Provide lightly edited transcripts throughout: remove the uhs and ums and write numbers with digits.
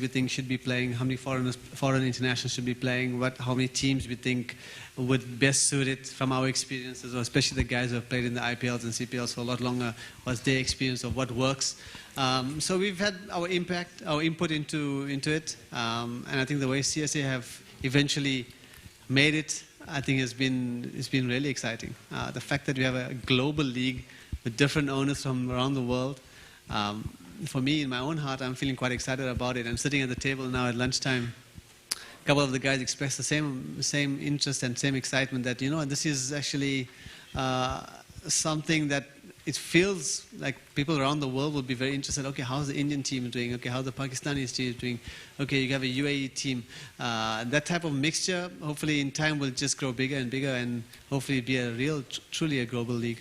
we think should be playing, how many foreign internationals should be playing, how many teams we think would best suit it from our experiences, or especially the guys who have played in the IPLs and CPLs for a lot longer, what's their experience of what works. So we've had our input into it, and I think the way CSA have eventually made it, I think it's been really exciting. The fact that we have a global league with different owners from around the world, for me, in my own heart, I'm feeling quite excited about it. I'm sitting at the table now at lunchtime. A couple of the guys expressed the same interest and same excitement that, this is actually something that it feels like people around the world will be very interested. Okay, how's the Indian team doing? Okay, how's the Pakistani team doing? Okay, you have a UAE team. That type of mixture, hopefully in time, will just grow bigger and bigger and hopefully be truly a global league.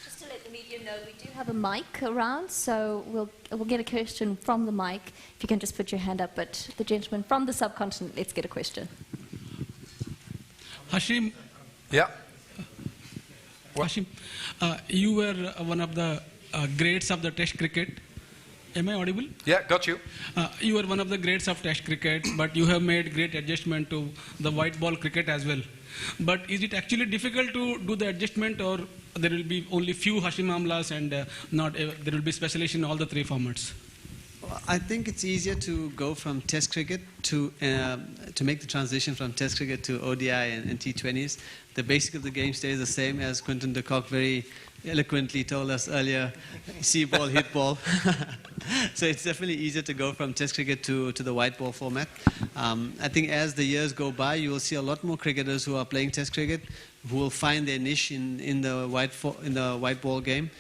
Just to let the media know, we do have a mic around, so we'll get a question from the mic. If you can just put your hand up. But the gentleman from the subcontinent, let's get a question. Hashim. Yeah. Hashim, you were one of the greats of the Test cricket. Am I audible? Yeah, got you. You were one of the greats of Test cricket, but you have made great adjustment to the white ball cricket as well. But is it actually difficult to do the adjustment, or there will be only few Hashim Amlas and there will be specialization in all the three formats? I think it's easier to go from Test cricket to make the transition from Test cricket to ODI and T20s. The basic of the game stays the same, as Quinton de Kock very eloquently told us earlier, see ball, hit ball. So it's definitely easier to go from Test cricket to the white ball format. I think as the years go by, you will see a lot more cricketers who are playing Test cricket who will find their niche in the white ball game.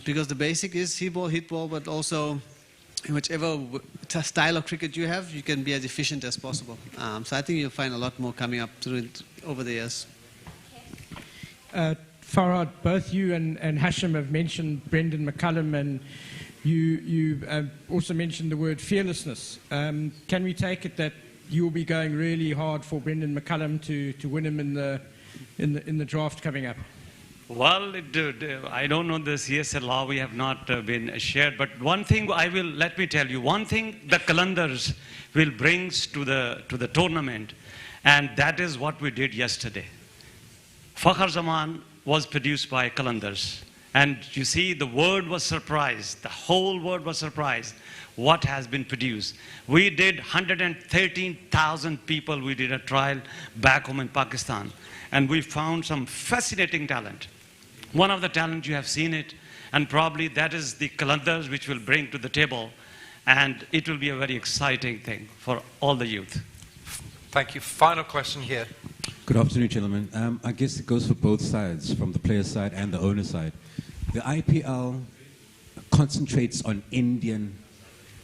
Because the basic is see ball, hit ball, but also in whichever style of cricket you have, you can be as efficient as possible. So I think you'll find a lot more coming up through it over the years. Farhad, both you and Hashim have mentioned Brendan McCullum, and you also mentioned the word fearlessness. Can we take it that you'll be going really hard for Brendan McCullum to win him in the draft coming up? Well, I don't know the CSL law, we have not been shared, but one thing let me tell you, one thing the Qalandars will bring to the tournament, and that is what we did yesterday. Fakhar Zaman was produced by Qalandars, and you see the world was surprised, the whole world was surprised what has been produced. We did 113,000 people, we did a trial back home in Pakistan, and we found some fascinating talent. One of the talents, you have seen it, and probably that is the Qalandars which will bring to the table, and it will be a very exciting thing for all the youth. Thank you. Final question here. Good afternoon, gentlemen. I guess it goes for both sides, from the player side and the owner side. The IPL concentrates on Indian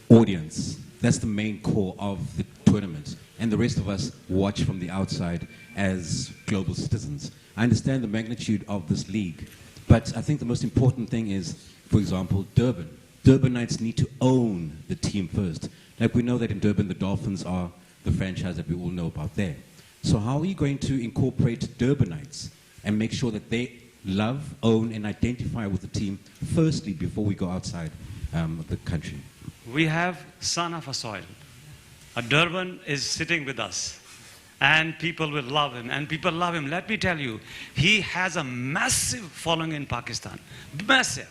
audience. That's the main core of the tournament. And the rest of us watch from the outside as global citizens. I understand the magnitude of this league, but I think the most important thing is, for example, Durban. Durbanites need to own the team first. Like we know that in Durban, the Dolphins are the franchise that we all know about there. So how are you going to incorporate Durbanites and make sure that they love, own, and identify with the team firstly before we go outside the country? We have son of a soil. A Durban is sitting with us, and people will love him, and people love him. Let me tell you, he has a massive following in Pakistan, massive.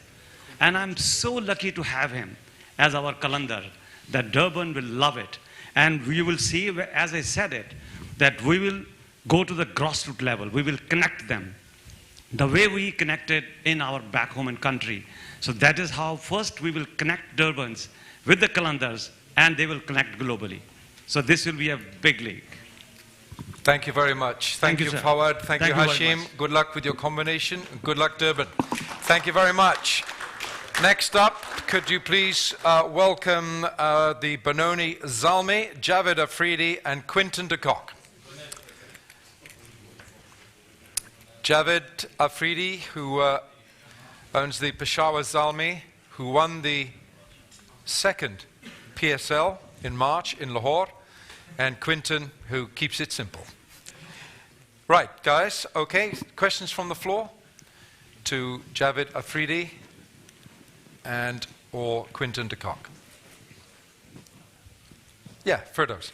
And I'm so lucky to have him as our Qalandar, that Durban will love it. And we will see, as I said it, that we will go to the grassroots level. We will connect them the way we connected in our back home and country. So that is how first we will connect Durbans with the Qalandars, and they will connect globally. So this will be a big league. Thank you very much. Thank you, Fawad. Thank you, Hashim. Good luck with your combination. Good luck, Durban. Thank you very much. Next up, could you please welcome the Benoni Zalmi, Javed Afridi, and Quinton de Kock. Javed Afridi, who owns the Peshawar Zalmi, who won the second PSL in March in Lahore, and Quinton, who keeps it simple. Right, guys, okay, questions from the floor to Javed Afridi and or Quinton de Kock. Yeah, Firdaus.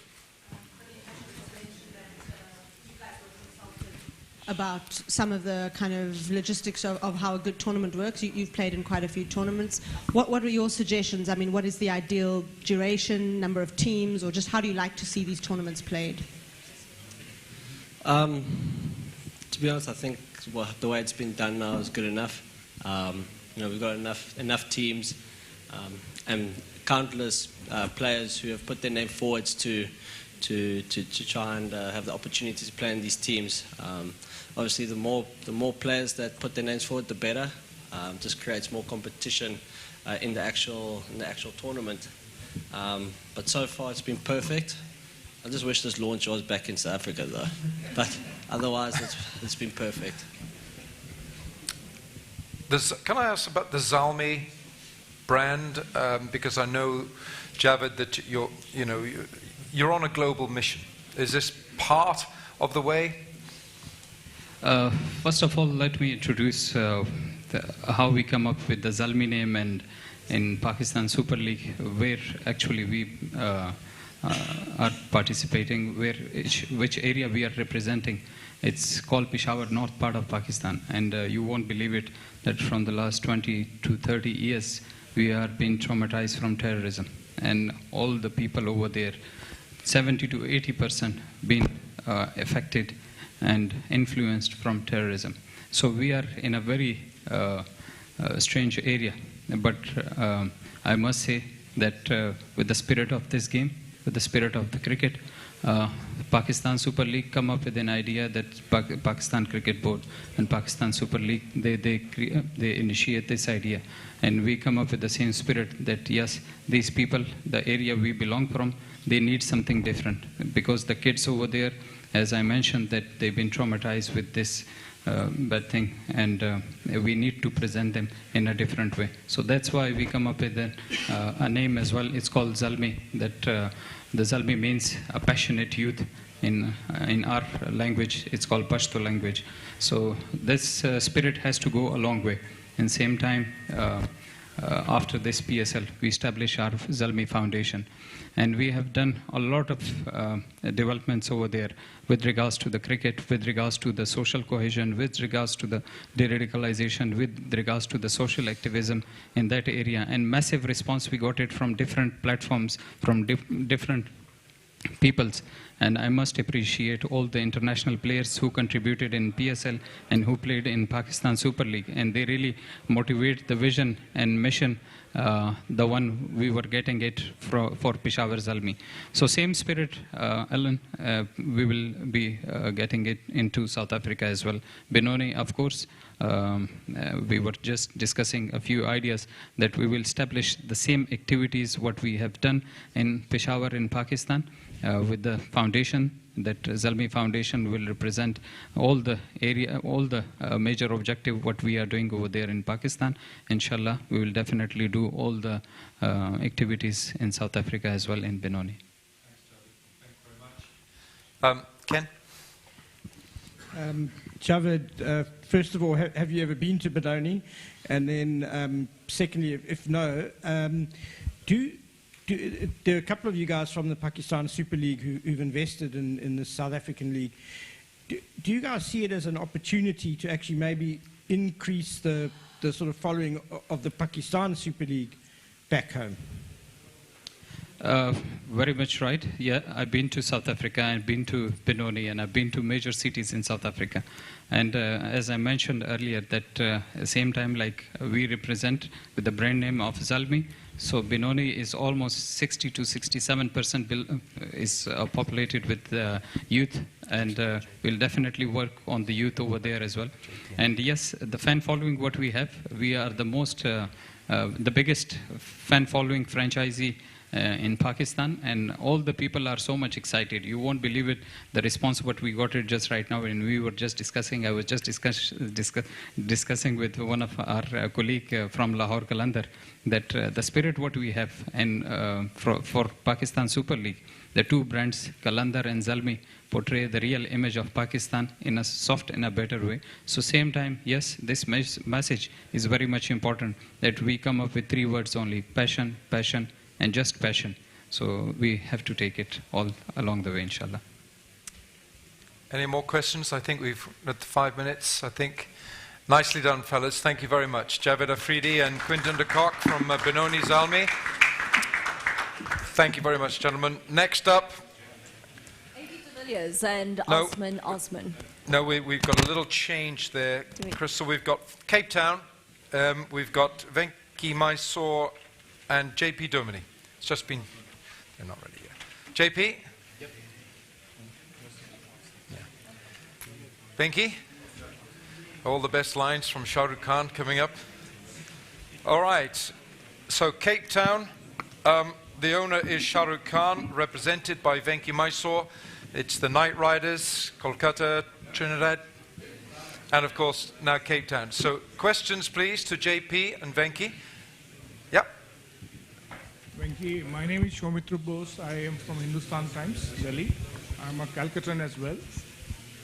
About some of the kind of logistics of how a good tournament works. You've played in quite a few tournaments. What were your suggestions? I mean, what is the ideal duration, number of teams, or just how do you like to see these tournaments played? To be honest, I think the way it's been done now is good enough. We've got enough teams and countless players who have put their name forwards to try and have the opportunity to play in these teams. Obviously, the more players that put their names forward, the better. Just creates more competition in the actual tournament. But so far, it's been perfect. I just wish this launch was back in South Africa, though. But otherwise, it's been perfect. Can I ask about the Zalmi brand? Because I know, Javed, that you're on a global mission. Is this part of the way? First of all, let me introduce how we come up with the Zalmi name and in Pakistan Super League, where actually we are participating, which area we are representing. It's called Peshawar, north part of Pakistan, and you won't believe it that from the last 20 to 30 years we are being traumatized from terrorism, and all the people over there, 70 to 80% being affected and influenced from terrorism. So we are in a very strange area, but I must say that with the spirit of this game, with the spirit of the cricket, Pakistan Super League come up with an idea that Pakistan Cricket Board and Pakistan Super League, they initiate this idea, and we come up with the same spirit that yes, these people, the area we belong from, they need something different, because the kids over there, as I mentioned, that they've been traumatized with this bad thing, and we need to present them in a different way. So that's why we come up with a name as well. It's called Zalmi. That the Zalmi means a passionate youth. In our language, it's called Pashto language. So this spirit has to go a long way. And same time, after this PSL, we established our Zalmi Foundation. And we have done a lot of developments over there with regards to the cricket, with regards to the social cohesion, with regards to the de-radicalization, with regards to the social activism in that area. And massive response we got it from different platforms, from different peoples. And I must appreciate all the international players who contributed in PSL and who played in Pakistan Super League. And they really motivate the vision and mission, the one we were getting it for Peshawar Zalmi. So same spirit, Alan, we will be getting it into South Africa as well. Benoni, of course, we were just discussing a few ideas that we will establish the same activities what we have done in Peshawar in Pakistan with the foundation. That Zalmi Foundation will represent all the area, all the major objective what we are doing over there in Pakistan. Inshallah, we will definitely do all the activities in South Africa as well in Benoni. Thanks very much. Ken? Javed, first of all, have you ever been to Benoni? And then secondly, if no, there are a couple of you guys from the Pakistan Super League who've invested in the South African League. Do you guys see it as an opportunity to actually maybe increase the sort of following of the Pakistan Super League back home? Very much right. Yeah, I've been to South Africa, I've been to Benoni, and I've been to major cities in South Africa. And as I mentioned earlier, that same time, like we represent with the brand name of Zalmi. So Benoni is almost 60 to 67% is populated with youth, and we'll definitely work on the youth over there as well. And yes, the fan following what we have, we are the most, the biggest fan following franchisee in Pakistan, and all the people are so much excited. You won't believe it, the response what we got it just right now, and we were just discussing, I was just discussing with one of our colleague from Lahore, Qalandar, that the spirit what we have, and for Pakistan Super League, the two brands, Qalandar and Zalmi, portray the real image of Pakistan in a soft and a better way. So same time, yes, this message is very much important, that we come up with 3 words only: passion, passion, and just passion. So we have to take it all along the way, inshallah. Any more questions? I think we've got 5 minutes. I think nicely done, fellas. Thank you very much. Javed Afridi and Quinton de Kock from Benoni Zalmi. Thank you very much, gentlemen. Next up. de Villiers and No. Osman. No, we've got a little change there, Crystal. We've got Cape Town, we've got Venki Mysore and JP Domini. It's just been, they're not ready yet. JP? Yep. Yeah. Venki? All the best lines from Shah Rukh Khan coming up. All right, so Cape Town, the owner is Shah Rukh Khan, represented by Venki Mysore. It's the Knight Riders, Kolkata, Trinidad, and of course now Cape Town. So questions please to JP and Venki. Yep. Venki, my name is Shomitra Bose. I am from Hindustan Times, Delhi. I'm a Calcuttan as well.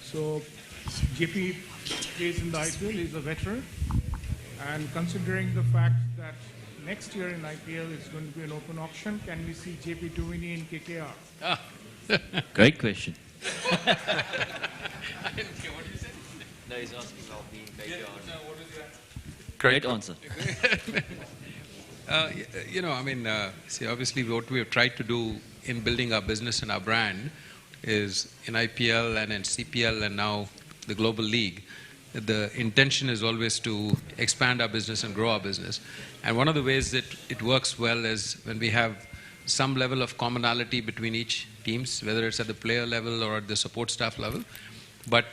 So JP plays in the IPL, he's a veteran. And considering the fact that next year in IPL it's going to be an open auction, can we see JP Domini in KKR? Ah. Great question. I didn't hear what you said. No, he's asking about being KKR. No, what is that? Great answer. You know, I mean, see, obviously what we have tried to do in building our business and our brand is in IPL and in CPL and now the Global League. The intention is always to expand our business and grow our business. And one of the ways that it works well is when we have some level of commonality between each teams, whether it's at the player level or at the support staff level. But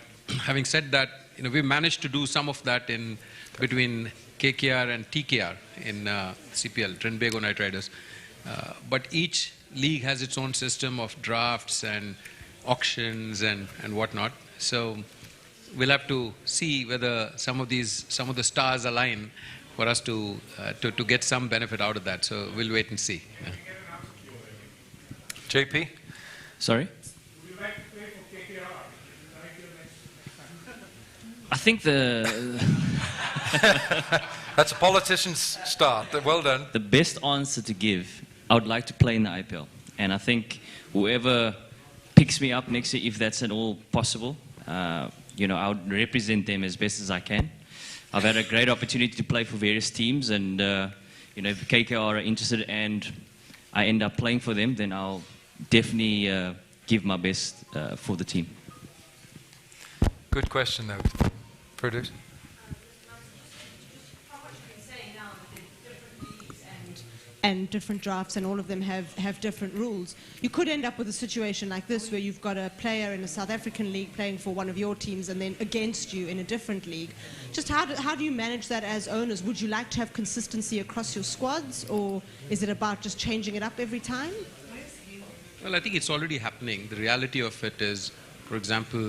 having said that, you know, we managed to do some of that in between KKR and TKR in CPL, Trinbago Knight Riders. But each league has its own system of drafts and auctions and whatnot. So we'll have to see whether some of the stars align for us to get some benefit out of that. So we'll wait and see. Yeah. JP? Sorry? Would you like to play for KKR? I think That's a politician's start. Well done. the best answer to give, I would like to play in the IPL. And I think whoever picks me up next year, if that's at all possible, you know, I would represent them as best as I can. I've had a great opportunity to play for various teams, and you know, if KKR are interested and I end up playing for them, then I'll definitely give my best for the team. Good question, though. Produce. And different drafts, and all of them have different rules. You could end up with a situation like this where you've got a player in a South African league playing for one of your teams and then against you in a different league. Just how do you manage that as owners? Would you like to have consistency across your squads, or is it about just changing it up every time? Well, I think it's already happening. The reality of it is, for example,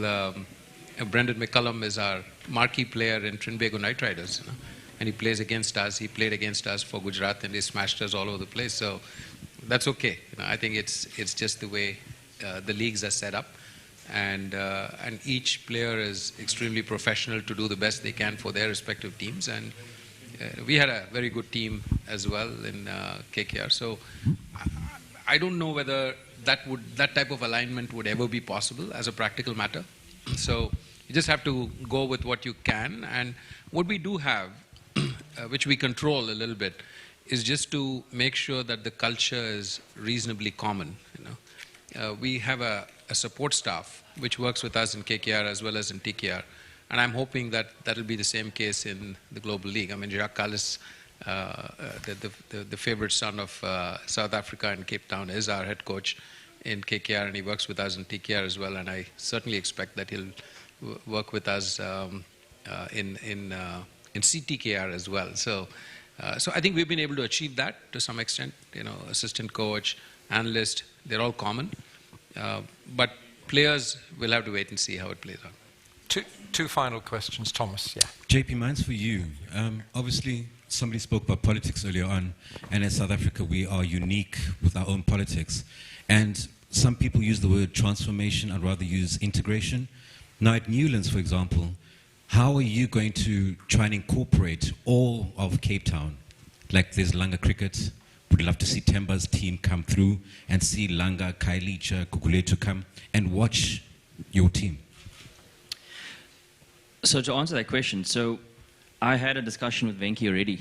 Brendan McCullum is our marquee player in Trinbago Knight Riders. You know? And he plays against us. He played against us for Gujarat, and he smashed us all over the place. So that's okay. You know, I think it's just the way the leagues are set up, and each player is extremely professional to do the best they can for their respective teams. And we had a very good team as well in KKR. So I don't know whether that type of alignment would ever be possible as a practical matter. So you just have to go with what you can, and what we do have, which we control a little bit, is just to make sure that the culture is reasonably common. You know, we have a support staff which works with us in KKR as well as in TKR, and I'm hoping that that'll be the same case in the Global League. I mean, Jacques Kallis, the favorite son of South Africa and Cape Town, is our head coach in KKR, and he works with us in TKR as well, and I certainly expect that he'll work with us in CTKR as well. So I think we've been able to achieve that to some extent. You know, assistant coach, analyst, they're all common. But players will have to wait and see how it plays out. Two final questions, Thomas. Yeah. JP, mine's for you. Obviously, somebody spoke about politics earlier on, and in South Africa, we are unique with our own politics. And some people use the word transformation. I'd rather use integration. Now, at Newlands, for example, how are you going to try and incorporate all of Cape Town? Like there's Langa Cricket, would love to see Temba's team come through and see Langa, Kailicha, Guguletu come and watch your team? So to answer that question, so I had a discussion with Venki already.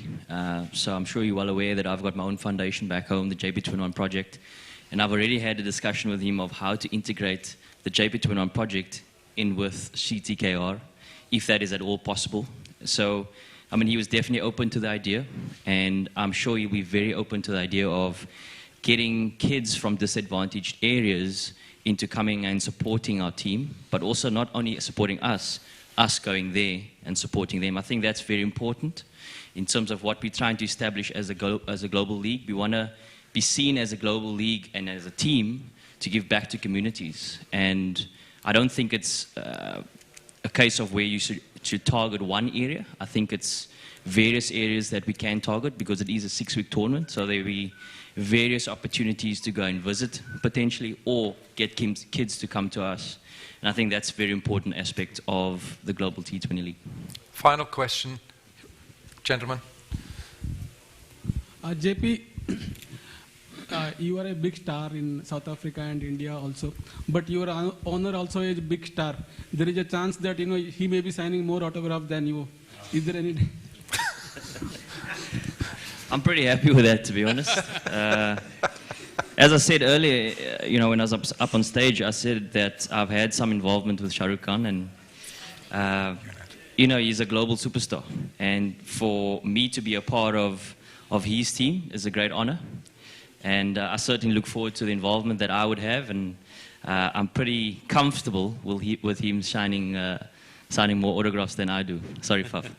So I'm sure you're well aware that I've got my own foundation back home, the JP21 project. And I've already had a discussion with him of how to integrate the JP21 project in with CTKR, if that is at all possible. So, I mean, he was definitely open to the idea, and I'm sure he'll be very open to the idea of getting kids from disadvantaged areas into coming and supporting our team, but also not only supporting us going there and supporting them. I think that's very important in terms of what we're trying to establish as a global league. We want to be seen as a global league and as a team to give back to communities. And I don't think it's a case of where you should target one area. I think it's various areas that we can target because it is a 6-week tournament. So there will be various opportunities to go and visit potentially or get kids to come to us. And I think that's a very important aspect of the Global T20 League. Final question, gentlemen. JP, you are a big star in South Africa and India also, but your owner also is a big star. There is a chance that he may be signing more autographs than you. Is there any? I'm pretty happy with that, to be honest. As I said earlier, when I was up on stage, I said that I've had some involvement with Shah Rukh Khan, and he's a global superstar. And for me to be a part of his team is a great honor. And I certainly look forward to the involvement that I would have, and I'm pretty comfortable with him signing more autographs than I do. Sorry, Faf.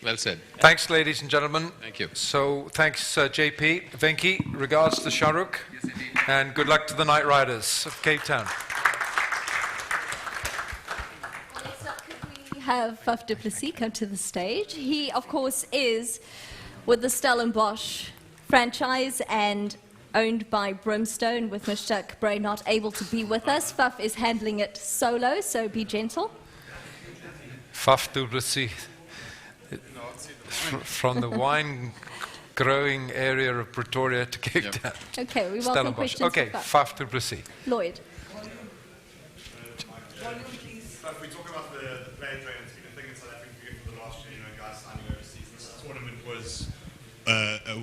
Well said. Thanks, ladies and gentlemen. Thank you. So, thanks, JP. Venki, regards to Shah Rukh. Yes, indeed. And good luck to the Knight Riders of Cape Town. Next up, could we have Faf du Plessis come to the stage? He, of course, is with the Stellenbosch franchise and owned by Brimstone, with Mushtaq Bray not able to be with us. Faf is handling it solo, so be gentle. Faf du Plessis. From the wine growing area of Pretoria to Cape Town. Okay, we welcome questions. Okay, Faf du Plessis. Lloyd. We talk about the player trade. It's been a thing in South Africa for the last year, guys signing overseas. This tournament was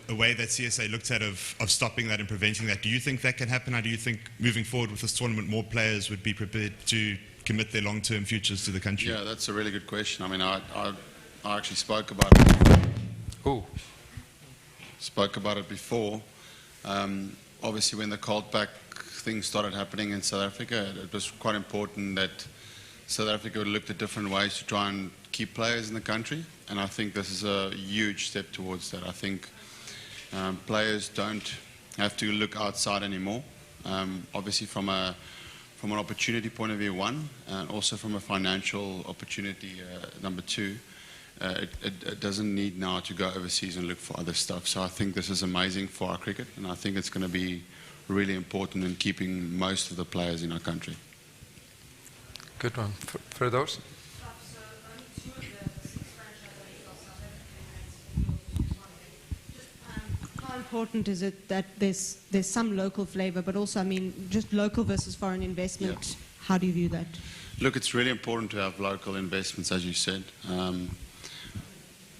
a way that CSA looked at of stopping that and preventing that. Do you think that can happen? Or do you think moving forward with this tournament, more players would be prepared to commit their long-term futures to the country? Yeah, that's a really good question. I mean, I actually spoke about it. Spoke about it before. Obviously, when the cold pack thing started happening in South Africa, it was quite important that South Africa looked at different ways to try and keep players in the country. And I think this is a huge step towards that. I think players don't have to look outside anymore. Obviously, from an opportunity point of view, one, and also from a financial opportunity, number two. It doesn't need now to go overseas and look for other stuff. So I think this is amazing for our cricket, and I think it's going to be really important in keeping most of the players in our country. Good one. For those? How important is it that there's some local flavour, but also, I mean, just local versus foreign investment? Yeah. How do you view that? Look, it's really important to have local investments, as you said.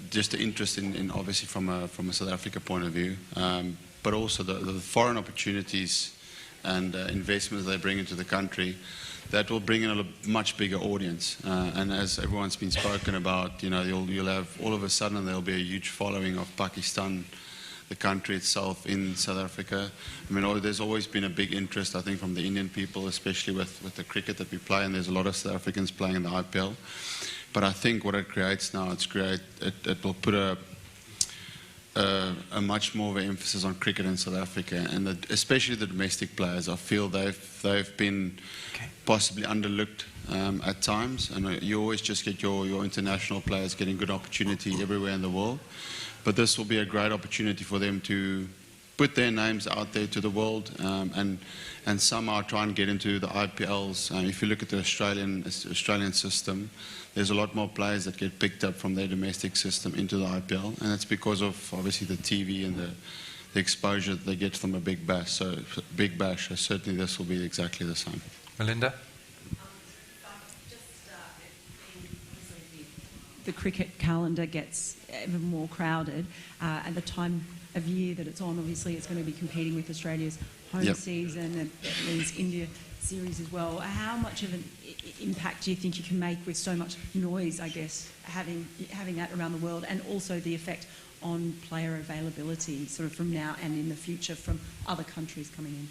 Just the interest in obviously from a South Africa point of view, but also the foreign opportunities and investments they bring into the country, that will bring in a much bigger audience. And as everyone's been spoken about, you'll have all of a sudden there'll be a huge following of Pakistan, the country itself, in South Africa. I mean, there's always been a big interest, I think, from the Indian people, especially with the cricket that we play, and there's a lot of South Africans playing in the IPL. But I think what it creates now, it will put a much more of an emphasis on cricket in South Africa, and especially the domestic players. I feel they've been possibly underlooked at times, and you always just get your international players getting good opportunity everywhere in the world. But this will be a great opportunity for them to put their names out there to the world, and somehow try and get into the IPLs. If you look at the Australian system, there's a lot more players that get picked up from their domestic system into the IPL, and that's because of obviously the TV and the the exposure that they get from a big bash. So certainly this will be exactly the same. Melinda? The cricket calendar gets ever more crowded, and the time of year that it's on, obviously it's going to be competing with Australia's home season and these India series as well. How much of an impact do you think you can make with so much noise, I guess, having that around the world, and also the effect on player availability sort of from now and in the future from other countries coming in?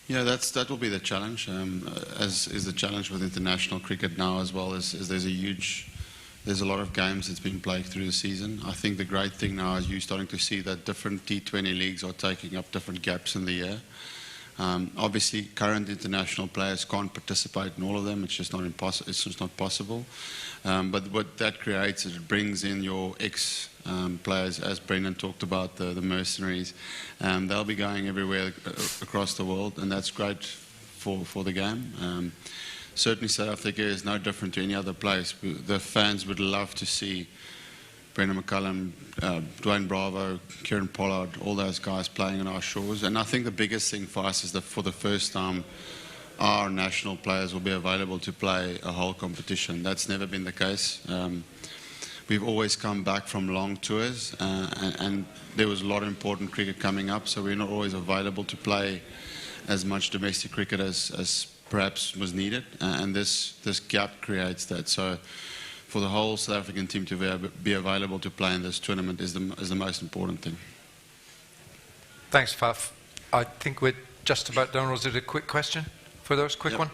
Yeah, that will be the challenge, as is the challenge with international cricket now as well, as there's a lot of games that's been played through the season. I think the great thing now is you're starting to see that different T20 leagues are taking up different gaps in the year. Obviously, current international players can't participate in all of them. It's just not possible. But what that creates is it brings in your ex-players, as Brendan talked about, the mercenaries. They'll be going everywhere across the world, and that's great for the game. Certainly South Africa is no different to any other place. The fans would love to see Brendan McCullum, Dwayne Bravo, Kieran Pollard, all those guys playing on our shores. And I think the biggest thing for us is that for the first time, our national players will be available to play a whole competition. That's never been the case. We've always come back from long tours, and there was a lot of important cricket coming up, so we're not always available to play as much domestic cricket as perhaps was needed, and this gap creates that. So for the whole South African team to be available to play in this tournament is the most important thing. Thanks, Faf. I think we're just about done. Was it a quick question for those? Quick one?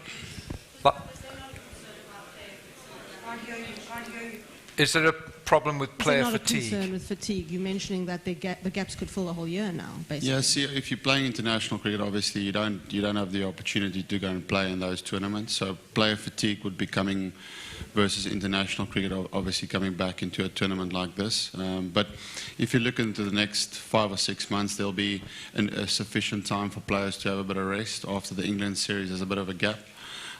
Is there a problem with player fatigue? Is there not a concern with fatigue? You're mentioning that the gaps could fill a whole year now, basically. Yeah, see, if you're playing international cricket, obviously you don't have the opportunity to go and play in those tournaments. So player fatigue would be coming versus international cricket, obviously coming back into a tournament like this. But if you look into the next 5 or 6 months, there'll be a sufficient time for players to have a bit of rest. After the England series, there's a bit of a gap.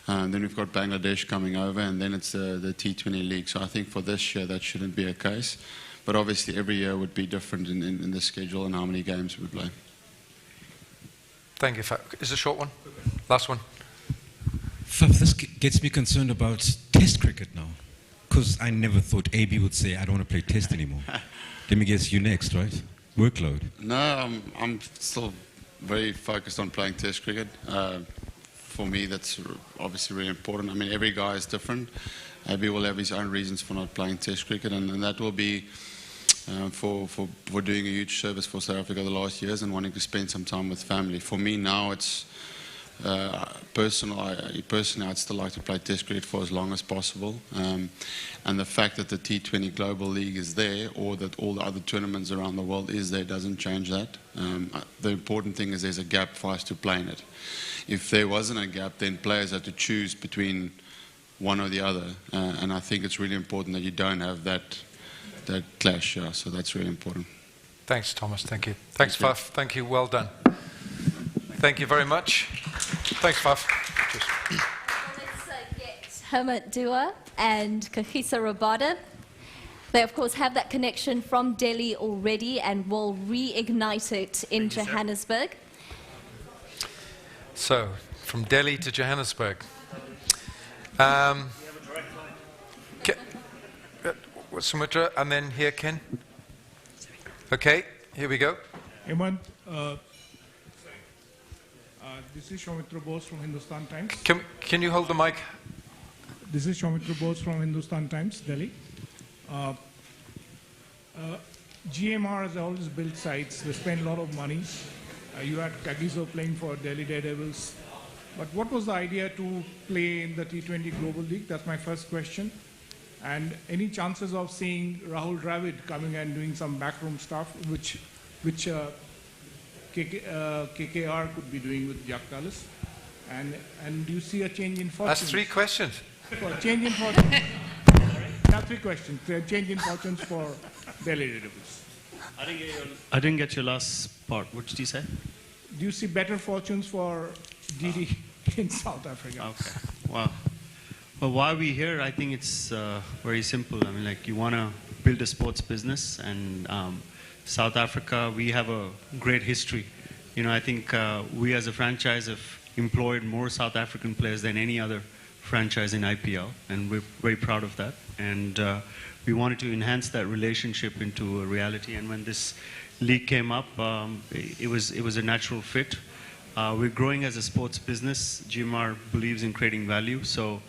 Then we've got Bangladesh coming over, and then it's the T20 league. So I think for this year, that shouldn't be a case. But obviously, every year would be different in the schedule and how many games we play. Thank you. Is it a short one? Last one. This gets me concerned about Test cricket now, because I never thought AB would say, I don't want to play Test anymore. Let me guess, you next, right? Workload. No, I'm still very focused on playing Test cricket. For me, that's obviously really important. I mean, every guy is different. AB will have his own reasons for not playing Test cricket, and that will be for doing a huge service for South Africa the last years and wanting to spend some time with family. For me now, it's personally, I'd still like to play Test cricket for as long as possible. And the fact that the T20 Global League is there, or that all the other tournaments around the world is there, doesn't change that. The important thing is there's a gap for us to play in it. If there wasn't a gap, then players had to choose between one or the other. And I think it's really important that you don't have that clash. Yeah, so that's really important. Thanks, Thomas. Thank you. Thanks, Faf. Thank you. Well done. Thank you very much. Thanks, Faf. Let's get Hermit Dua and Kagiso Rabada. They, of course, have that connection from Delhi already and will reignite it in Johannesburg. So, from Delhi to Johannesburg. Sumitra, and then here, Ken. Okay, here we go. Hemant, this is Soumitra Bose from Hindustan Times. Can you hold the mic? This is Soumitra Bose from Hindustan Times, Delhi. GMR has always built sites. They spend a lot of money. You had Kagiso playing for Delhi Daredevils. But what was the idea to play in the T20 Global League? That's my first question. And any chances of seeing Rahul Dravid coming and doing some backroom stuff, which KKR could be doing with Jack Tallis? And do you see a change in fortunes? That's 3 questions. Change in fortunes. That's 3 questions. Change in fortunes for Delhi Daredevils. I didn't get your last part. What did you say? Do you see better fortunes for DD in South Africa? Okay. Wow. Well, why are we here? I think it's very simple. I mean, like, you want to build a sports business, and South Africa, we have a great history. You know, I think we as a franchise have employed more South African players than any other franchise in IPL, and we're very proud of that. And we wanted to enhance that relationship into a reality. And when this league came up, it was a natural fit. We're growing as a sports business. GMR believes in creating value, so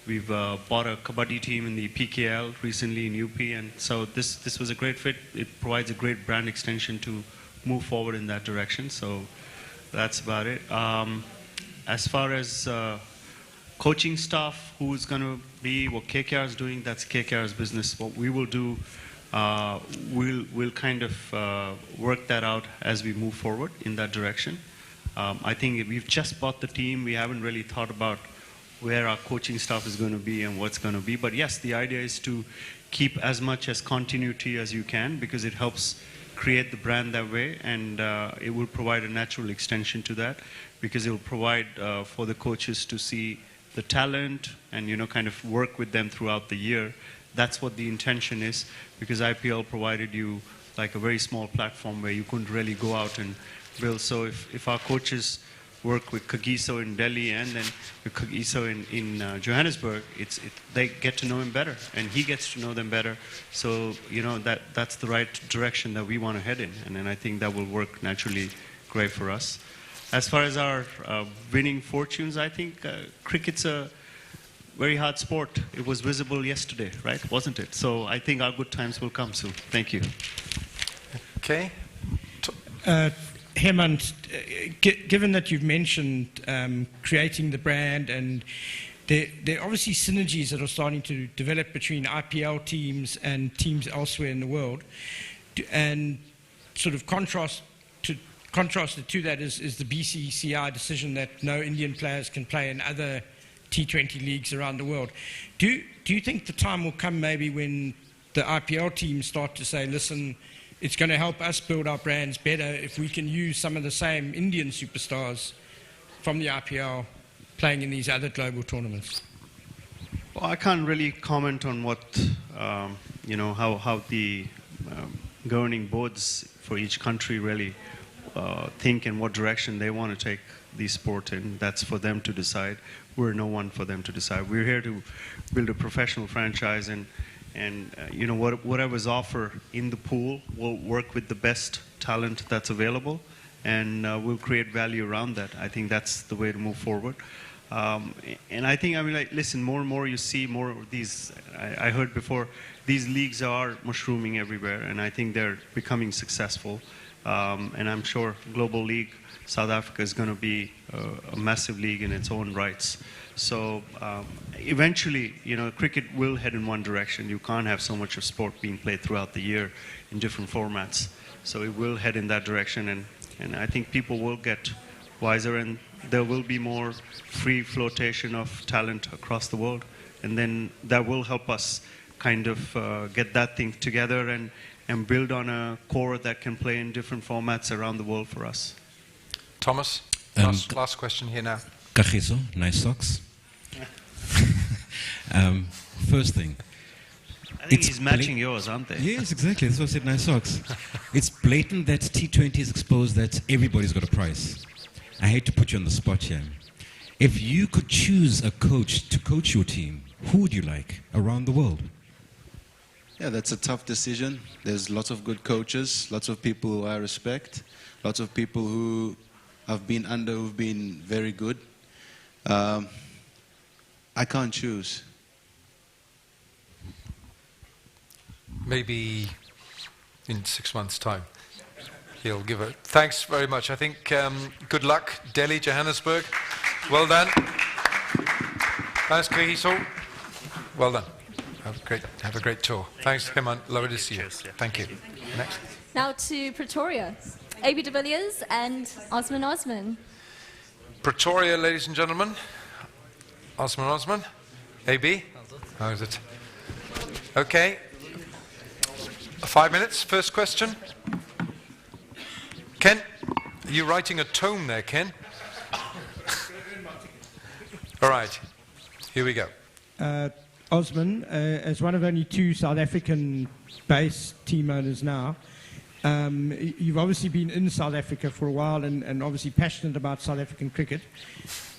we've bought a kabaddi team in the PKL recently in UP, and so this was a great fit. It provides a great brand extension to move forward in that direction. So that's about it. As far as coaching staff, who's going to be, what KKR is doing, that's KKR's business. What we will do, we'll kind of work that out as we move forward in that direction. I think we've just bought the team. We haven't really thought about where our coaching staff is going to be and what's going to be. But yes, the idea is to keep as much as continuity as you can, because it helps create the brand that way, and it will provide a natural extension to that, because it will provide for the coaches to see the talent and, you know, kind of work with them throughout the year. That's what the intention is, because IPL provided you like a very small platform where you couldn't really go out and build. So if our coaches work with Kagiso in Delhi and then with Kagiso in Johannesburg, they get to know him better, and he gets to know them better. So, you know, that's the right direction that we want to head in, and then I think that will work naturally great for us. As far as our winning fortunes, I think cricket's a very hard sport. It was visible yesterday, right? Wasn't it? So I think our good times will come soon. Thank you. Okay. Hemant, given that you've mentioned creating the brand, and there are obviously synergies that are starting to develop between IPL teams and teams elsewhere in the world, and sort of contrasted to that is the BCCI decision that no Indian players can play in other T20 leagues around the world. Do you think the time will come maybe when the IPL teams start to say, listen, it's going to help us build our brands better if we can use some of the same Indian superstars from the IPL playing in these other global tournaments? Well, I can't really comment on what, you know, how the governing boards for each country really think and what direction they want to take the sport in. That's for them to decide. We're no one for them to decide. We're here to build a professional franchise, and you know, whatever's offered in the pool, we'll work with the best talent that's available, and we'll create value around that. I think that's the way to move forward. And I think, I mean, like, listen, more and more you see more of these. I heard before, these leagues are mushrooming everywhere, and I think they're becoming successful. And I'm sure Global League South Africa is going to be a massive league in its own rights. So eventually, you know, cricket will head in one direction. You can't have so much of sport being played throughout the year in different formats. So it will head in that direction, and I think people will get wiser, and there will be more free flotation of talent across the world. And then that will help us kind of get that thing together and build on a core that can play in different formats around the world for us. Thomas, last question here now. Kagiso, nice socks. First thing. I think he's matching yours, aren't they? Yes, exactly. That's why I said nice socks. It's blatant that T20 is exposed that everybody's got a price. I hate to put you on the spot here. If you could choose a coach to coach your team, who would you like around the world? Yeah, that's a tough decision. There's lots of good coaches, lots of people who I respect, lots of people who I've been under who've been very good. I can't choose. Maybe in 6 months' time he'll give it. Thanks very much. I think good luck, Delhi, Johannesburg. Well done. Thanks, Kagiso. Well done. Have a great tour. Thanks, Hemant. Lovely to see you. Thank you. Next. Now to Pretoria. AB de Villiers and Osman Osman. Pretoria, ladies and gentlemen. Osman. AB. How is it? Okay. 5 minutes. First question. Ken, are you writing a tome there, Ken? All right. Here we go. Osman, as one of only two South African-based team owners now, You've obviously been in South Africa for a while and obviously passionate about South African cricket.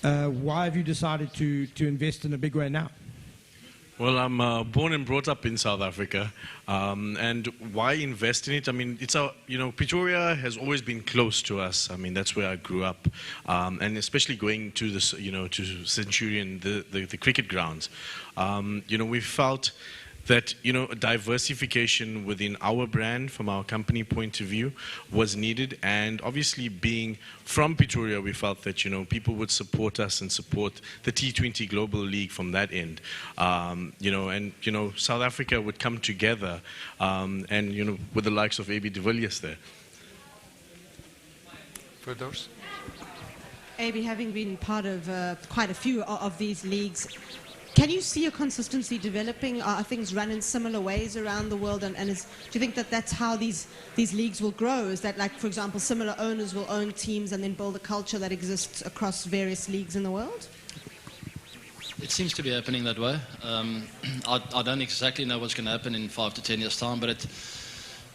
Why have you decided to invest in a big way now? Well, I'm born and brought up in South Africa, and why invest in it? I mean, Pretoria has always been close to us. I mean, that's where I grew up, and especially going to this, to Centurion, the cricket grounds. We felt that diversification within our brand from our company point of view was needed, and obviously being from Pretoria, we felt that people would support us and support the T20 Global League from that end, and South Africa would come together, and with the likes of AB de Villiers there. For those, AB, having been part of quite a few of these leagues, can you see a consistency developing? Are things run in similar ways around the world? And do you think that that's how these leagues will grow? Is that, like, for example, similar owners will own teams and then build a culture that exists across various leagues in the world? It seems to be happening that way. I don't exactly know what's going to happen in 5 to 10 years' time, but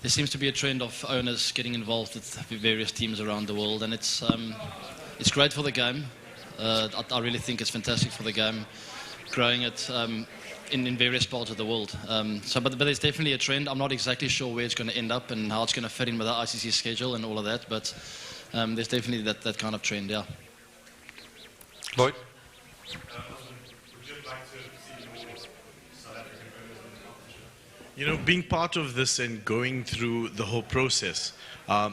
there seems to be a trend of owners getting involved with various teams around the world, and it's great for the game. I really think it's fantastic for the game, growing it in various parts of the world. But there's definitely a trend. I'm not exactly sure where it's going to end up and how it's going to fit in with the ICC schedule and all of that, but there's definitely that kind of trend, yeah. Lloyd? Being part of this and going through the whole process,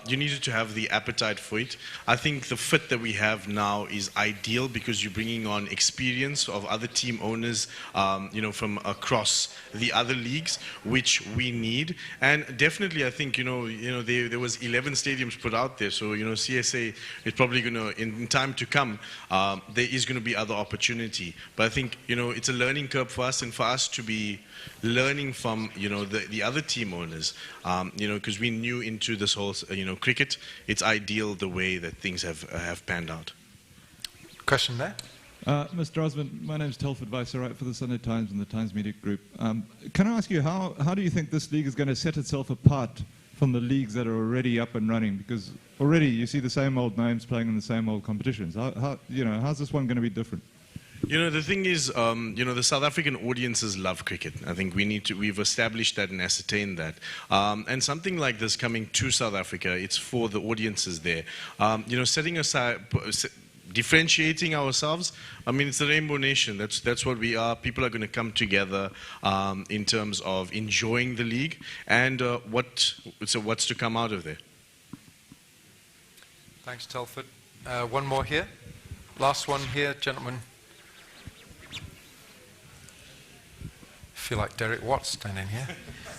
you needed to have the appetite for it. I think the fit that we have now is ideal because you're bringing on experience of other team owners, from across the other leagues, which we need. And definitely, I think, there was 11 stadiums put out there. So, CSA is probably going to, in time to come, there is going to be other opportunity. But I think, it's a learning curve for us and for us to be learning from, the other team owners, because we're new into this whole, cricket. It's ideal the way that things have panned out. Question there? Mr. Osmond, my name's Telford Vice, I write for the Sunday Times and the Times Media Group. Can I ask you, how do you think this league is going to set itself apart from the leagues that are already up and running? Because already you see the same old names playing in the same old competitions. How's this one going to be different? The thing is, the South African audiences love cricket. I think we've established that and ascertained that. And something like this coming to South Africa, it's for the audiences there. Setting aside, differentiating ourselves, I mean, it's the Rainbow Nation. That's what we are. People are going to come together in terms of enjoying the league and what's to come out of there. Thanks, Telford. One more here. Last one here, gentlemen. I feel like Derek Watts standing here.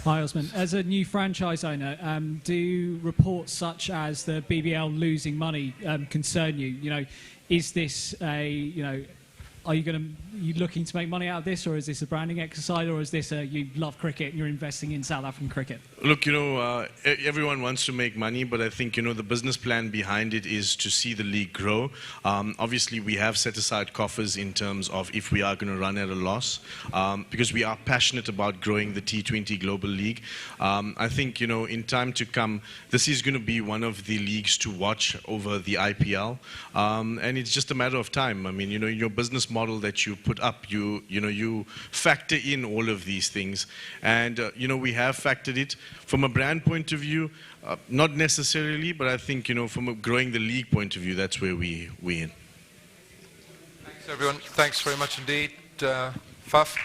Hi, Osman. As a new franchise owner, do reports such as the BBL losing money concern you? Is this are you looking to make money out of this, or is this a branding exercise, or is this you love cricket and you're investing in South African cricket? Look, everyone wants to make money, but I think, the business plan behind it is to see the league grow. Obviously, we have set aside coffers in terms of if we are going to run at a loss, because we are passionate about growing the T20 Global League. I think, in time to come, this is going to be one of the leagues to watch over the IPL, and it's just a matter of time. I mean, your business model that you put up, you factor in all of these things, and we have factored it from a brand point of view, not necessarily, but I think from a growing the league point of view, that's where we in. Thanks everyone. Thanks very much indeed. Faf,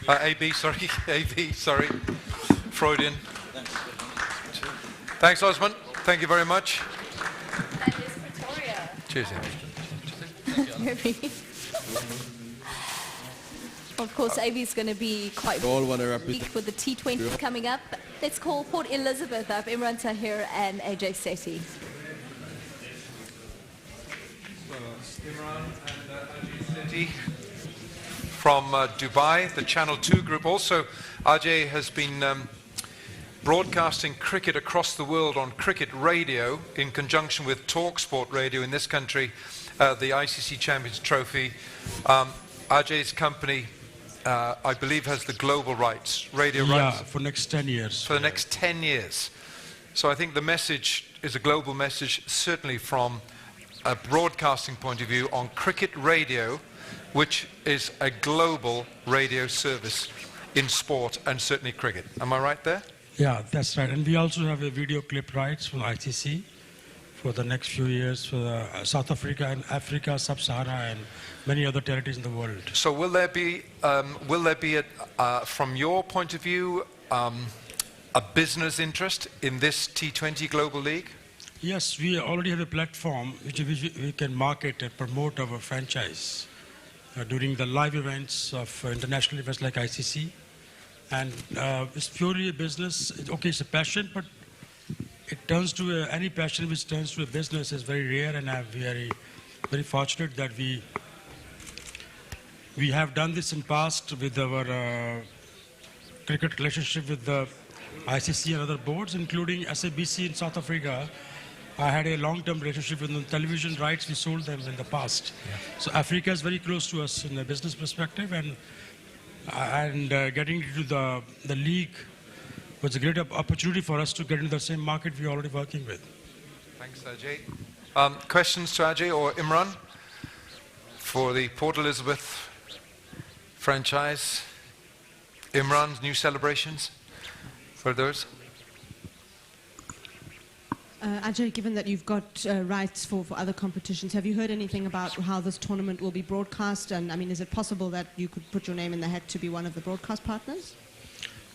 AB, sorry, Freudian. Thanks, Osman. Thank you very much. That is Pretoria. Cheers. Of course, AB is going to be quite big with the T20 coming up. Let's call Port Elizabeth up, Imran Tahir and AJ Sethi. Imran and AJ Sethi from Dubai, the Channel 2 group. Also, Ajay has been broadcasting cricket across the world on cricket radio in conjunction with TalkSport Radio in this country, the ICC Champions Trophy. Ajay's company, I believe, has the global rights, radio rights. Yeah, for next 10 years. For the next 10 years. So I think the message is a global message, certainly from a broadcasting point of view on cricket radio, which is a global radio service in sport and certainly cricket. Am I right there? Yeah, that's right. And we also have a video clip rights from ICC for the next few years for South Africa and Africa, Sub-Sahara, and many other territories in the world. So will there be from your point of view, a business interest in this T20 Global League? Yes, we already have a platform which we can market and promote our franchise during the live events of international events like ICC. And it's purely a business. Okay, it's a passion, but it turns to any passion which turns to a business is very rare, and I'm very, very fortunate that we have done this in past with our cricket relationship with the ICC and other boards, including SABC in South Africa. I had a long-term relationship with the television rights. We sold them in the past. Yeah. So Africa is very close to us in a business perspective, and getting into the league was a great opportunity for us to get into the same market we're already working with. Thanks, Ajay. Questions to Ajay or Imran for the Port Elizabeth franchise? Imran's new celebrations for those? Ajay, given that you've got rights for other competitions, have you heard anything about how this tournament will be broadcast? And I mean, is it possible that you could put your name in the hat to be one of the broadcast partners?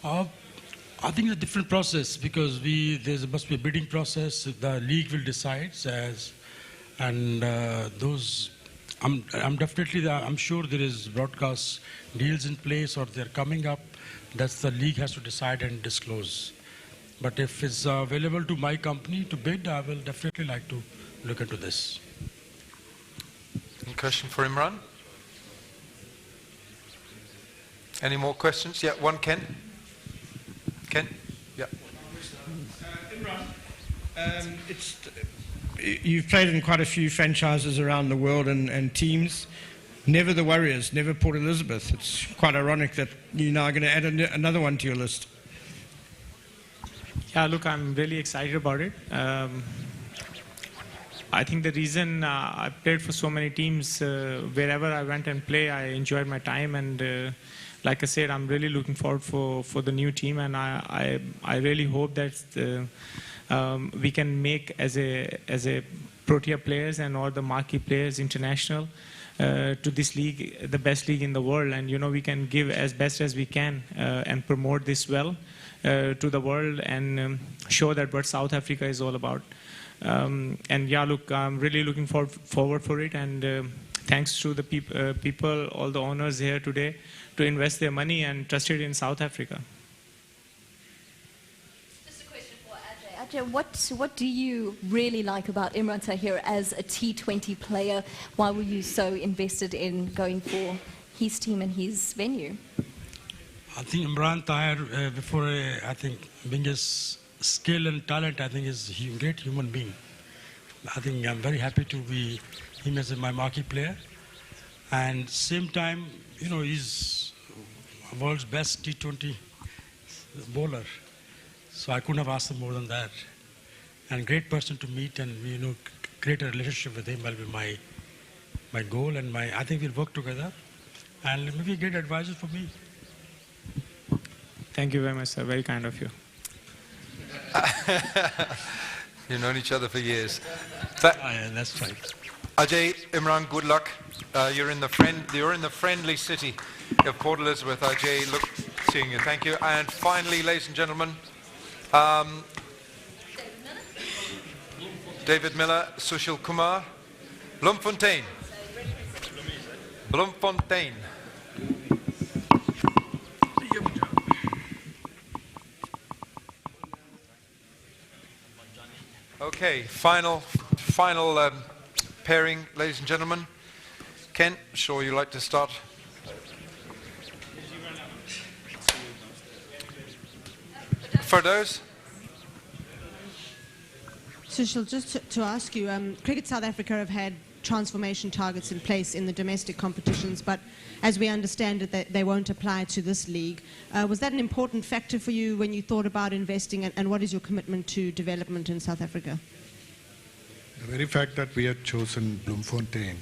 I think it's a different process because there must be a bidding process. The league will decide, I'm sure there is broadcast deals in place or they're coming up. That's the league has to decide and disclose. But if it's available to my company to bid, I will definitely like to look into this. Any question for Imran? Any more questions? Yeah, one, Ken. Ken? Yeah. Imran, you've played in quite a few franchises around the world and teams. Never the Warriors, never Port Elizabeth. It's quite ironic that you're now going to add another one to your list. Yeah, look, I'm really excited about it. I think the reason I played for so many teams, wherever I went and play, I enjoyed my time. And like I said, I'm really looking forward for the new team. And I really hope that we can make as a Protea players and all the marquee players international to this league, the best league in the world. And, we can give as best as we can and promote this well to the world and show that what South Africa is all about. And yeah, look, I'm really looking forward for it. And thanks to the people, all the owners here today to invest their money and trust it in South Africa. Just a question for Ajay. Ajay, what do you really like about Imran Tahir as a T20 player? Why were you so invested in going for his team and his venue? I think Imran Tahir, before I think being his skill and talent, I think is a great human being. I think I'm very happy to be him as my marquee player. And same time, he's world's best T20 bowler. So I couldn't have asked him more than that. And great person to meet and create a relationship with him will be my goal and I think we'll work together. And maybe a great advisor for me. Thank you very much, sir. Very kind of you. You've known each other for years. Yeah, that's right. Ajay, Imran, good luck. You're in the friendly city of Port Elizabeth. Ajay, look, seeing you. Thank you. And finally, ladies and gentlemen, David Miller, Sushil Kumar, Bloemfontein. Bloemfontein. Okay, final pairing, ladies and gentlemen. Ken, sure you'd like to start. Firdaus? Sushil, just to ask you, Cricket South Africa have had transformation targets in place in the domestic competitions, but as we understand it, they won't apply to this league. Was that an important factor for you when you thought about investing, and what is your commitment to development in South Africa? The very fact that we had chosen Bloemfontein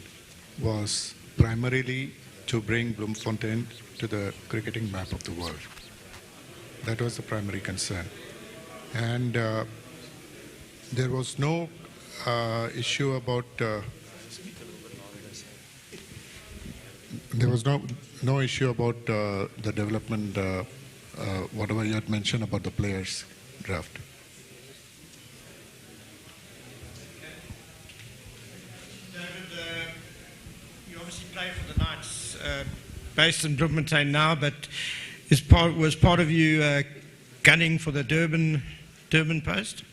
was primarily to bring Bloemfontein to the cricketing map of the world. That was the primary concern. And there was no issue about no issue about the development, whatever you had mentioned about the players draft. David, you obviously play for the Knights, based in Bloemfontein now, but was part of you gunning for the Durban post?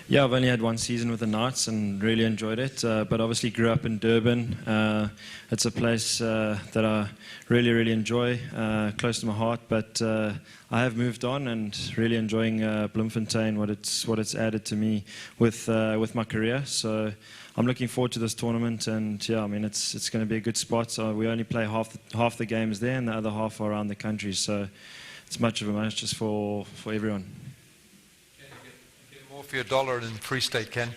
Yeah, I've only had one season with the Knights and really enjoyed it, but obviously grew up in Durban. It's a place that I really, really enjoy, close to my heart, but I have moved on and really enjoying Bloemfontein, what it's added to me with my career. So I'm looking forward to this tournament, and yeah, I mean it's going to be a good spot. So we only play half the games there, and the other half are around the country. So it's much of a match just for everyone. More for your dollar in Free State, Ken.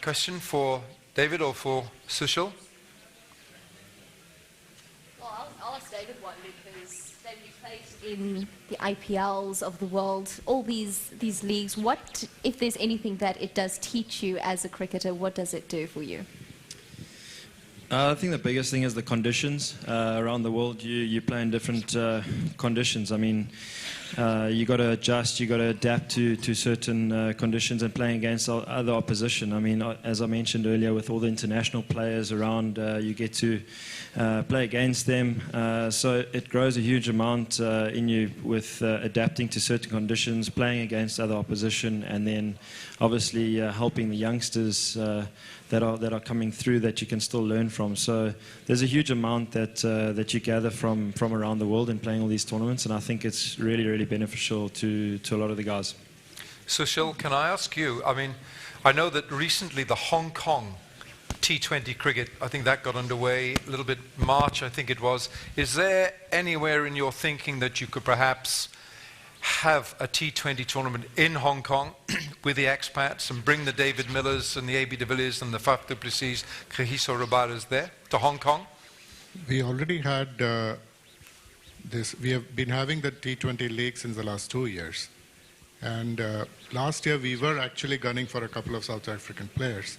Question for David or for Sushil? Well, I'll ask David one because David, you played in the IPLs of the world, all these leagues. What, if there's anything that it does teach you as a cricketer, what does it do for you? I think the biggest thing is the conditions around the world. You play in different conditions. I mean, you got to adjust, you got to adapt to certain conditions, and playing against other opposition. I mean, as I mentioned earlier, with all the international players around, you get to play against them. So it grows a huge amount in you with adapting to certain conditions, playing against other opposition, and then obviously helping the youngsters that are coming through that you can still learn from. So there's a huge amount that you gather from around the world in playing all these tournaments, and I think it's really, really beneficial to a lot of the guys. Sushil, can I ask you, I mean, I know that recently the Hong Kong T20 cricket, I think that got underway a little bit March, I think it was. Is there anywhere in your thinking that you could perhaps have a T20 tournament in Hong Kong with the expats and bring the David Millers and the AB de Villiers and the Faf du Plessis, Kagiso Rabadas there to Hong Kong? We already had this. We have been having the T20 league since the last 2 years. And last year we were actually gunning for a couple of South African players,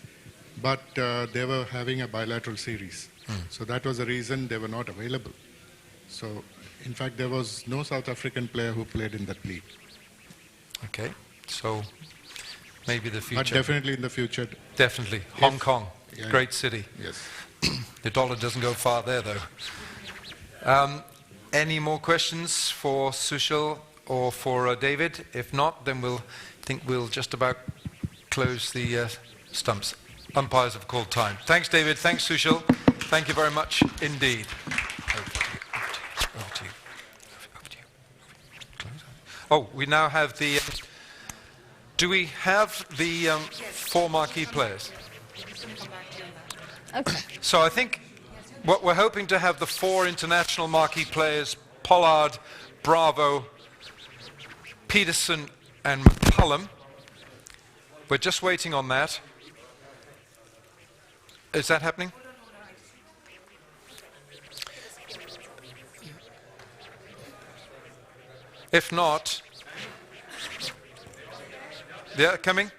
but they were having a bilateral series. So that was the reason they were not available. So in fact, there was no South African player who played in that league. Okay, so maybe the future. But definitely in the future. Definitely. Hong Kong, yeah, great city. Yes. The dollar doesn't go far there, though. Any more questions for Sushil or for David? If not, then we'll just about close the stumps. Umpires have called time. Thanks, David. Thanks, Sushil. Thank you very much indeed. Over to you. Oh, we now have the... do we have the 4 marquee players? Okay. So I think what we're hoping to have the 4 international marquee players, Pollard, Bravo, Peterson and McCullum. We're just waiting on that. Is that happening? If not, they're coming.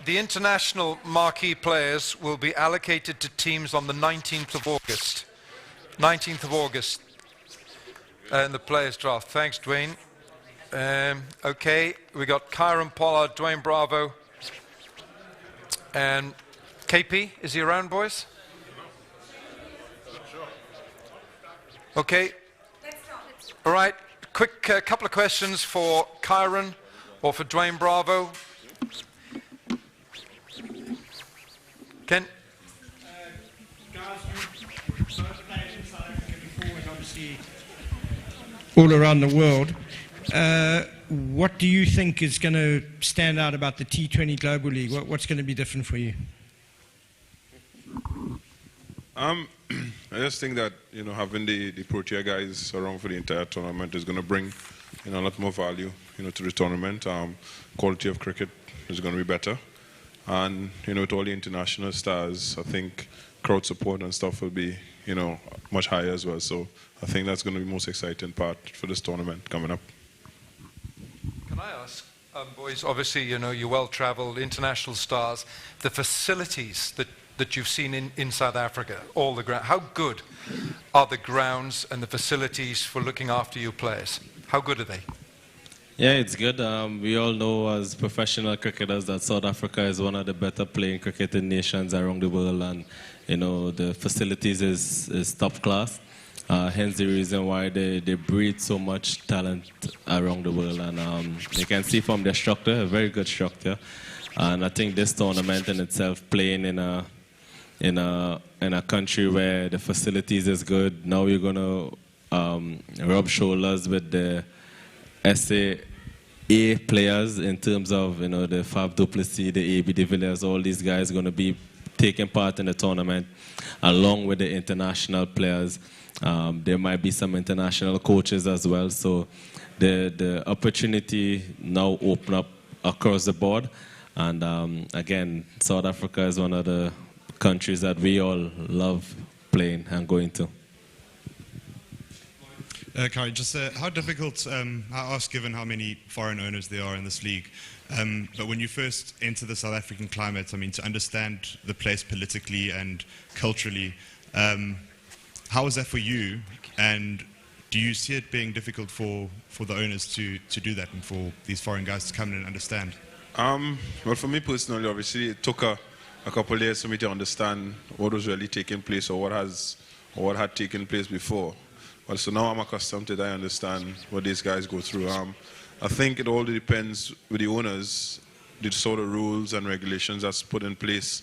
The international marquee players will be allocated to teams on the 19th of August. 19th of August. In the players' draft. Thanks, Dwayne. Okay, we got Kyron Pollard, Dwayne Bravo, and KP. Is he around, boys? Okay. All right. quick couple of questions for Kyron or for Dwayne Bravo. Ken? All around the world. What do you think is going to stand out about the T20 Global League? What's going to be different for you? I just think that having the Protea guys around for the entire tournament is going to bring a lot more value to the tournament. Quality of cricket is going to be better, and with all the international stars, I think crowd support and stuff will be much higher as well. So I think that's going to be the most exciting part for this tournament coming up. Can I ask, boys, obviously, you're well-travelled, international stars, the facilities that you've seen in South Africa, all the ground, how good are the grounds and the facilities for looking after your players? How good are they? Yeah, it's good. We all know as professional cricketers that South Africa is one of the better playing cricketing nations around the world, and the facilities is top class. Hence the reason why they breed so much talent around the world, and you can see from their structure, a very good structure. And I think this tournament in itself, playing in a country where the facilities is good, now you're gonna rub shoulders with the SAA players in terms of the Fab du Plessis, the AB de Villiers, all these guys are going to be taking part in the tournament along with the international players. There might be some international coaches as well, so the opportunity now open up across the board. And again, South Africa is one of the countries that we all love playing and going to. Kari, just how difficult, I ask given how many foreign owners there are in this league, but when you first enter the South African climate, I mean, to understand the place politically and culturally, how is that for you? And do you see it being difficult for the owners to do that and for these foreign guys to come in and understand? Well, for me personally, obviously, it took a couple of years for me to understand what was really taking place or what had taken place before. Well, so now I'm accustomed to it. I understand what these guys go through. I think it all depends with the owners, the sort of rules and regulations that's put in place,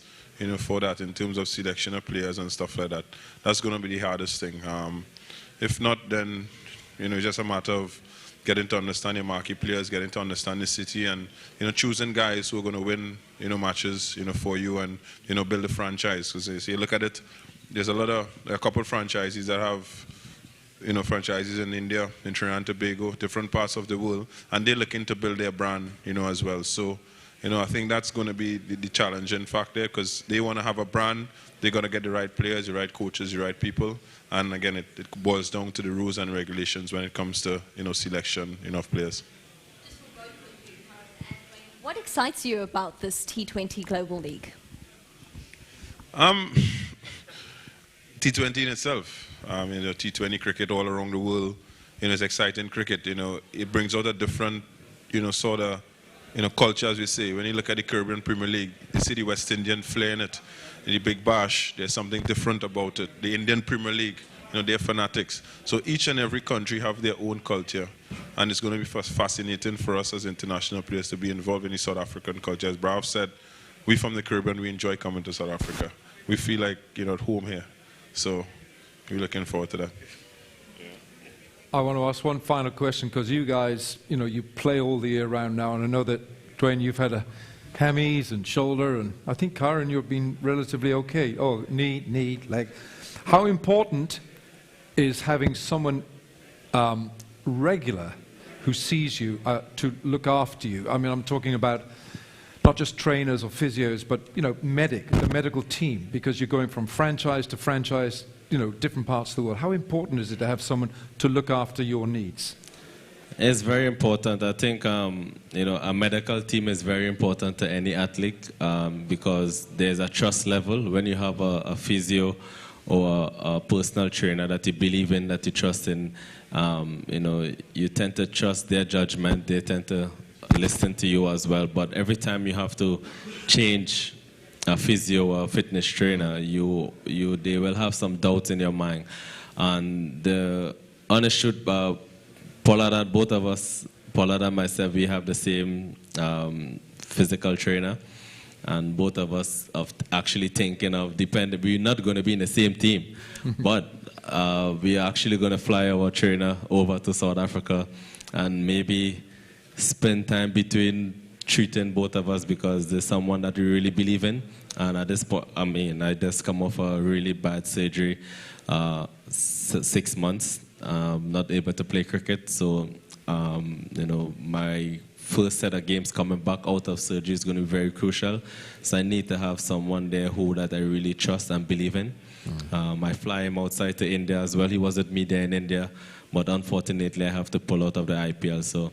for that in terms of selection of players and stuff like that. That's going to be the hardest thing. If not, then it's just a matter of getting to understand your marquee players, getting to understand the city, and choosing guys who are going to win matches for you and build a franchise. Because you look at it, there's a couple of franchises that have franchises in India, in Trinidad and Tobago, different parts of the world, and they're looking to build their brand, as well. So, I think that's going to be the challenging factor, because they want to have a brand, they're going to get the right players, the right coaches, the right people, and again, it boils down to the rules and regulations when it comes to, selection, of players. What excites you about this T20 Global League? T20 in itself. T20 cricket all around the world, it's exciting cricket. It brings out a different, sort of, culture, as we say. When you look at the Caribbean Premier League, you see the West Indian flair in it. In the Big Bash, there's something different about it. The Indian Premier League, they're fanatics. So each and every country have their own culture, and it's going to be fascinating for us as international players to be involved in the South African culture. As Brav said, we from the Caribbean, we enjoy coming to South Africa. We feel like, at home here. So we're looking forward to that. I want to ask one final question, because you guys, you play all the year round now, and I know that, Dwayne, you've had a hammies and shoulder, and I think, Karen, you've been relatively okay. Oh, knee, leg. How important is having someone regular who sees you to look after you? I mean, I'm talking about not just trainers or physios, but, the medical team, because you're going from franchise to franchise, different parts of the world. How important is it to have someone to look after your needs? It's very important. I think, a medical team is very important to any athlete, because there's a trust level when you have a physio or a personal trainer that you believe in, that you trust in. You tend to trust their judgment. They tend to listen to you as well. But every time you have to change a physio or a fitness trainer, they will have some doubts in your mind. And the honest truth, Pollard, both of us, Pollard and myself, we have the same physical trainer. And both of us are actually thinking of we're not going to be in the same team, but we are actually going to fly our trainer over to South Africa and maybe spend time between treating both of us, because there's someone that we really believe in. And at this point, I just come off a really bad surgery, 6 months, not able to play cricket. So, my first set of games coming back out of surgery is going to be very crucial. So I need to have someone there that I really trust and believe in. I fly him outside to India as well. He was with me there in India, but unfortunately I have to pull out of the IPL. So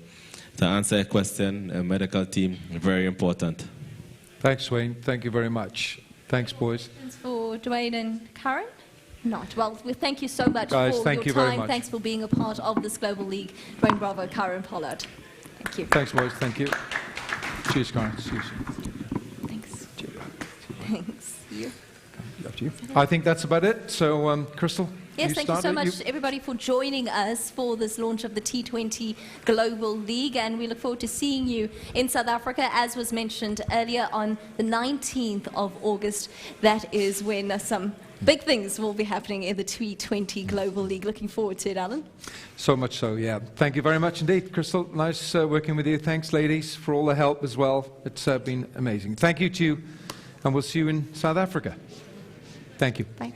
to answer your question, a medical team, very important. Thanks, Wayne. Thank you very much. Thanks, boys. Thanks for Dwayne and Karen. Not. Well, thank you so much Guys, for thank your you very time. much. Thanks for being a part of this Global League. Dwayne Bravo, Karen Pollard. Thank you. Thanks, boys. Thank you. Cheers, Karen. See you soon. Thanks. Thanks. You. Up to you. I think that's about it. So, Crystal, Yes, thank you so start it? much, everybody, for joining us for this launch of the T20 Global League. And we look forward to seeing you in South Africa, as was mentioned earlier, on the 19th of August. That is when some big things will be happening in the T20 Global League. Looking forward to it, Alan. So much so, yeah. Thank you very much indeed, Crystal. Nice working with you. Thanks, ladies, for all the help as well. It's been amazing. Thank you to you, and we'll see you in South Africa. Thank you. Bye.